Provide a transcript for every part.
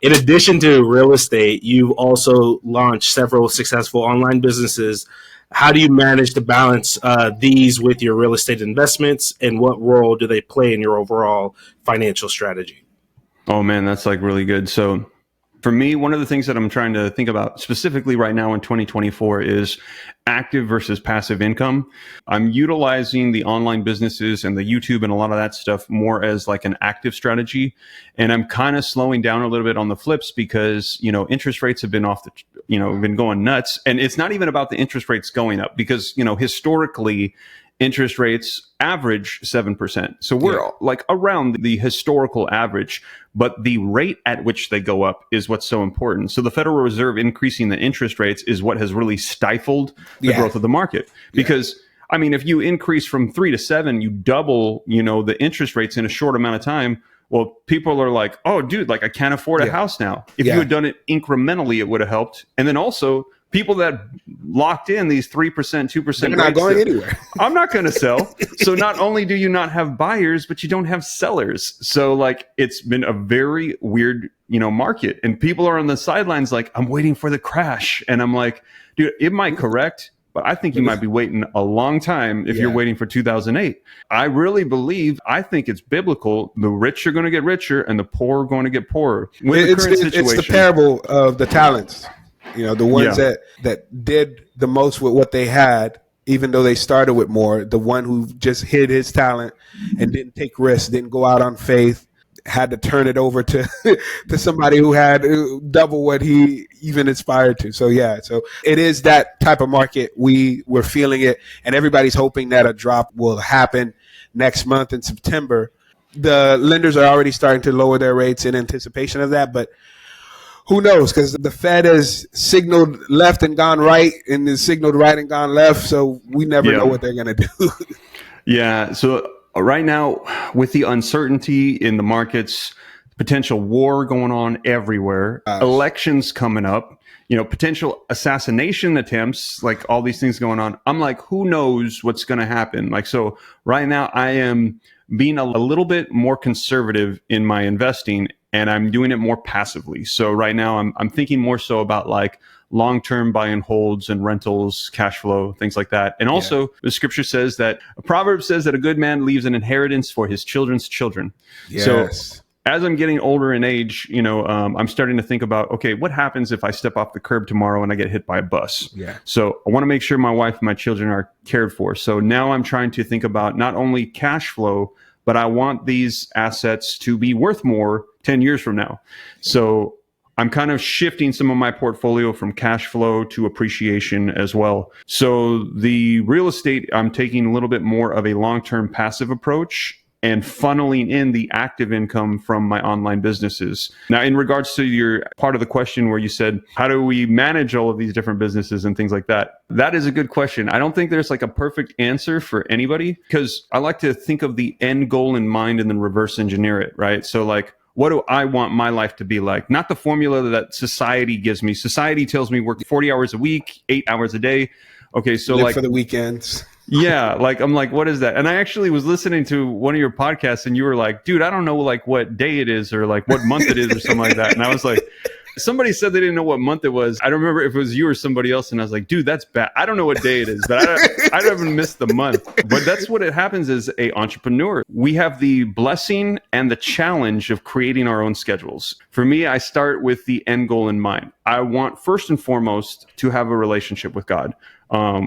In addition to real estate, you've also launched several successful online businesses. How do you manage to balance these with your real estate investments, and what role do they play in your overall financial strategy? Oh man, that's like really good. So for me, one of the things that I'm trying to think about specifically right now in 2024 is active versus passive income. I'm utilizing the online businesses and the YouTube and a lot of that stuff more as like an active strategy. And I'm kind of slowing down a little bit on the flips because, interest rates have been been going nuts. And it's not even about the interest rates going up because, historically, interest rates average 7%. So we're like around the historical average, but the rate at which they go up is what's so important. So the Federal Reserve increasing the interest rates is what has really stifled the growth of the market. Because I mean, if you increase from 3 to 7, you double, the interest rates in a short amount of time. Well, people are like, oh, dude, like I can't afford a house now. If you had done it incrementally, it would have helped. And then also, people that locked in these 3%, 2%, they're not going anywhere. I'm not going to sell. So not only do you not have buyers, but you don't have sellers. So like it's been a very weird, market, and people are on the sidelines like, I'm waiting for the crash. And I'm like, dude, it might correct, but I think you might be waiting a long time if you're waiting for 2008. I think it's biblical. The rich are going to get richer and the poor are going to get poorer. It's the parable of the talents. The ones that did the most with what they had, even though they started with more, the one who just hid his talent and didn't take risks, didn't go out on faith, had to turn it over to to somebody who had double what he even aspired to. So it is that type of market. We're feeling it, and everybody's hoping that a drop will happen next month in September. The lenders are already starting to lower their rates in anticipation of that, but who knows? Because the Fed has signaled left and gone right, and has signaled right and gone left. So we never know what they're going to do. Yeah. So right now, with the uncertainty in the markets, potential war going on everywhere, elections coming up, potential assassination attempts, like all these things going on. I'm like, who knows what's going to happen? Like, so right now I am being a little bit more conservative in my investing, and I'm doing it more passively. So right now I'm thinking more so about like long-term buy and holds and rentals, cash flow, things like that. And also the scripture says that a proverb says that a good man leaves an inheritance for his children's children. Yes. So as I'm getting older in age, I'm starting to think about, okay, what happens if I step off the curb tomorrow and I get hit by a bus? Yeah. So I want to make sure my wife and my children are cared for. So now I'm trying to think about not only cash flow, but I want these assets to be worth more 10 years from now. So I'm kind of shifting some of my portfolio from cash flow to appreciation as well. So the real estate, I'm taking a little bit more of a long-term passive approach and funneling in the active income from my online businesses. Now, in regards to your part of the question where you said, how do we manage all of these different businesses and things like that? That is a good question. I don't think there's like a perfect answer for anybody, because I like to think of the end goal in mind and then reverse engineer it, right? So like, what do I want my life to be like? Not the formula that society gives me. Society tells me work 40 hours a week, 8 hours a day. Okay, so live like for the weekends. Yeah, like I'm like, what is that? And I actually was listening to one of your podcasts, and you were like, dude, I don't know like what day it is or like what month it is or something like that. And I was like, somebody said they didn't know what month it was. I don't remember if it was you or somebody else. And I was like, dude, that's bad. I don't know what day it is, but I haven't missed the month. But that's what it happens as a entrepreneur. We have the blessing and the challenge of creating our own schedules. For me, I start with the end goal in mind. I want first and foremost to have a relationship with God.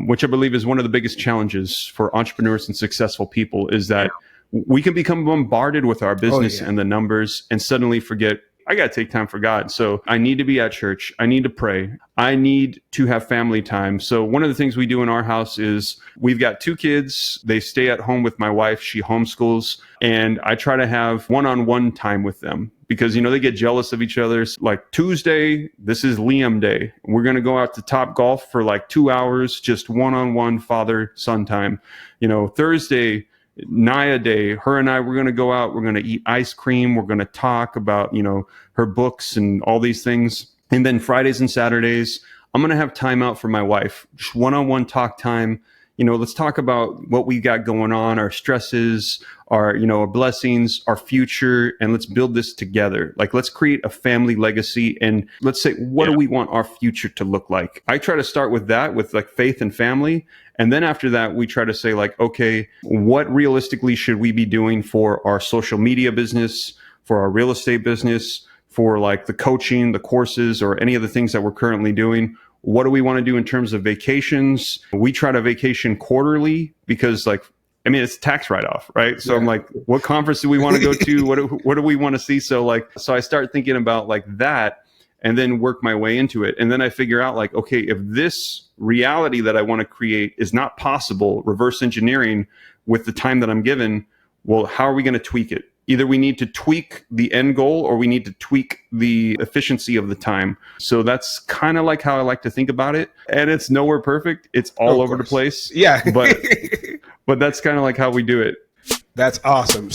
Which I believe is one of the biggest challenges for entrepreneurs and successful people, is that we can become bombarded with our business and the numbers and suddenly forget, I got to take time for God. So I need to be at church. I need to pray. I need to have family time. So one of the things we do in our house is we've got 2 kids. They stay at home with my wife. She homeschools. And I try to have one-on-one time with them because, they get jealous of each other. Like Tuesday, this is Liam Day. We're going to go out to Top Golf for like 2 hours, just one-on-one father-son time. Thursday, Naya Day, her and I, we're going to go out, we're going to eat ice cream, we're going to talk about, her books and all these things. And then Fridays and Saturdays, I'm going to have time out for my wife, just one-on-one talk time, let's talk about what we got going on, our stresses, our blessings, our future, and let's build this together. Like, let's create a family legacy, and let's say, what do we want our future to look like? I try to start with that, with like faith and family. And then after that, we try to say like, okay, what realistically should we be doing for our social media business, for our real estate business, for like the coaching, the courses, or any of the things that we're currently doing? What do we want to do in terms of vacations? We try to vacation quarterly because it's tax write-off, right? So I'm like, what conference do we want to go to? What do we want to see? So I start thinking about like that, and then work my way into it. And then I figure out like, okay, if this reality that I want to create is not possible, reverse engineering with the time that I'm given, well, how are we going to tweak it? Either we need to tweak the end goal or we need to tweak the efficiency of the time. So that's kind of like how I like to think about it. And it's nowhere perfect. It's all over the place. Yeah. But that's kind of like how we do it. That's awesome.